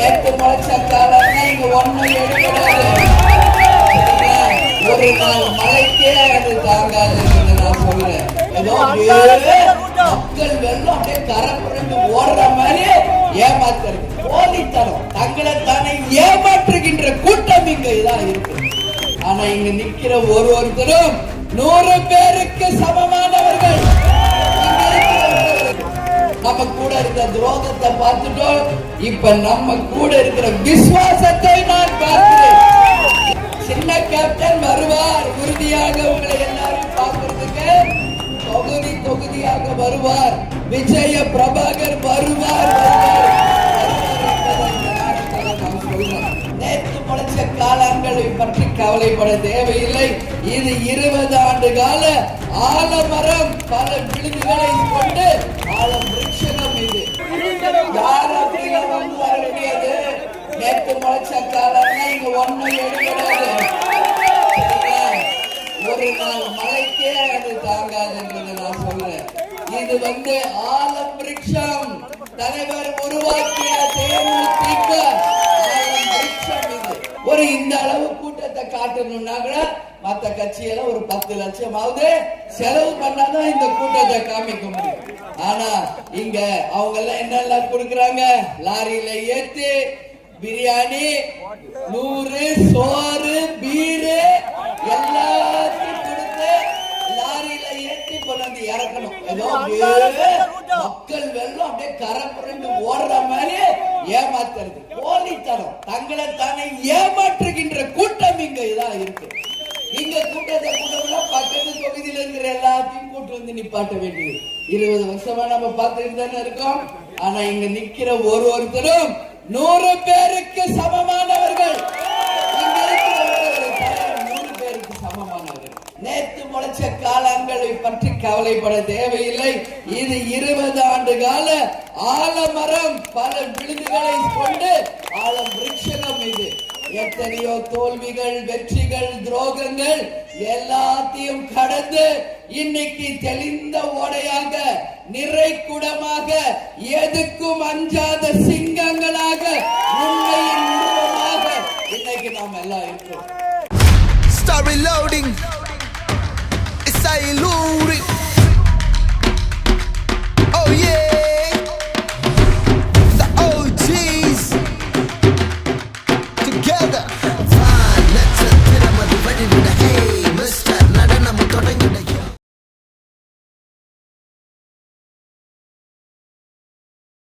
நேற்று முளைச்ச காலம் இங்க ஒண்ணும் எடுக்கிறாரு. ஒரு நாள் மழைக்கே அது தாங்காது நான் சொல்றேன். ஏதோ மக்கள் வெள்ளம் அப்படியே கரை புரண்டு ஓடுற மாதிரி ஏமாத்துறது, போலித்தனம், தங்களை தானே ஏமாற்றுகின்ற கூட்டம் இங்க இதான் இருக்கு. ஆனா இங்க நிக்கிற ஒருத்தரும் 100 பேருக்கு சமமானவர்கள். நம்ம கூட இருக்கிற துரோகத்தை பார்த்துட்டோம், இப்ப நம்ம கூட இருக்கிற விசுவாசத்தை நான் பார்க்கிறேன். சின்ன கேப்டன் வருவார், உறுதியாக உங்களை எல்லாரும் பார்க்கிறதுக்கு தொகுதியாக வருவார். விஜய பிரபாகர் வருவார். நேற்று முளைச்ச காலங்களை பற்றி கவலைப்பட தேவையில்லை. இது 20 ஆண்டு கால ஆலமரம், பல விழுதுகளை கொண்டு ஆலம் விருட்சம். இது யார் அப்படிலாம் வந்து வர முடியாது. நேற்று முளைச்ச காலம்னா இங்க ஒண்ணும் எடுக்கிறாரு. ஒரு நாள் மழைக்கே அது தாங்காது என்பதை நான் சொல்றேன். இது ஆலம் விருட்சம், தலைவர் உருவாக்கிய தேமுதிக ஆலம் விருட்சம். இது ஒரு இந்த அளவு கூட்டத்தை காட்டணும்னா கூட மற்ற கட்சியெல்லாம் ஒரு 10 லட்சமாவது செலவு பண்ணாதான் இந்த கூட்டத்தை காமிக்க முடியும். ஆனா இங்க அவங்க எல்லாம் என்னெல்லாம் கொடுக்கறாங்க, லாரியில ஏத்தி பிரியாணி, 100 சோறு, பீரு எல்லாத்தையும் கொடுத்து லாரியில ஏற்றி கொண்டு இறக்கணும். ஏதோ மக்கள் வெள்ளம் அப்படியே கரை புரண்டு ஓடுற மாதிரி ஏமாத்துறது, போலித்தனம், தங்களை தானே ஏமாற்றுகின்ற கூட்டம் இங்க இதான் இருக்கு. இங்க கூட்டத்தை கூட்டம்னா பக்கத்து தொகுதியில இருக்கிற எல்லாத்தையும் கூட்டு வந்து நிப்பாட்ட வேண்டியது. 20 வருஷமா நம்ம பார்த்துட்டு தானே இருக்கோம். ஆனா இங்க நிக்கிற ஒருத்தரும் 100 பேருக்கு சமமானவர்கள். 100 பேருக்கு சமமானவர்கள். நேற்று முளைச்ச காலங்களை பற்றி கவலைப்பட தேவையில்லை. இது 20 ஆண்டு கால ஆலமரம், பல விழுதுகளை கொண்டு ஆலம் விருட்சம். இது எத்தனையோ தோல்விகள், வெற்றிகள், துரோகங்கள் எல்லாத்தையும் கடந்து இன்னைக்கு தெளிந்த ஓடையாக, நிறைக்குடமாக, எதுக்கும் அஞ்சாத சிங்க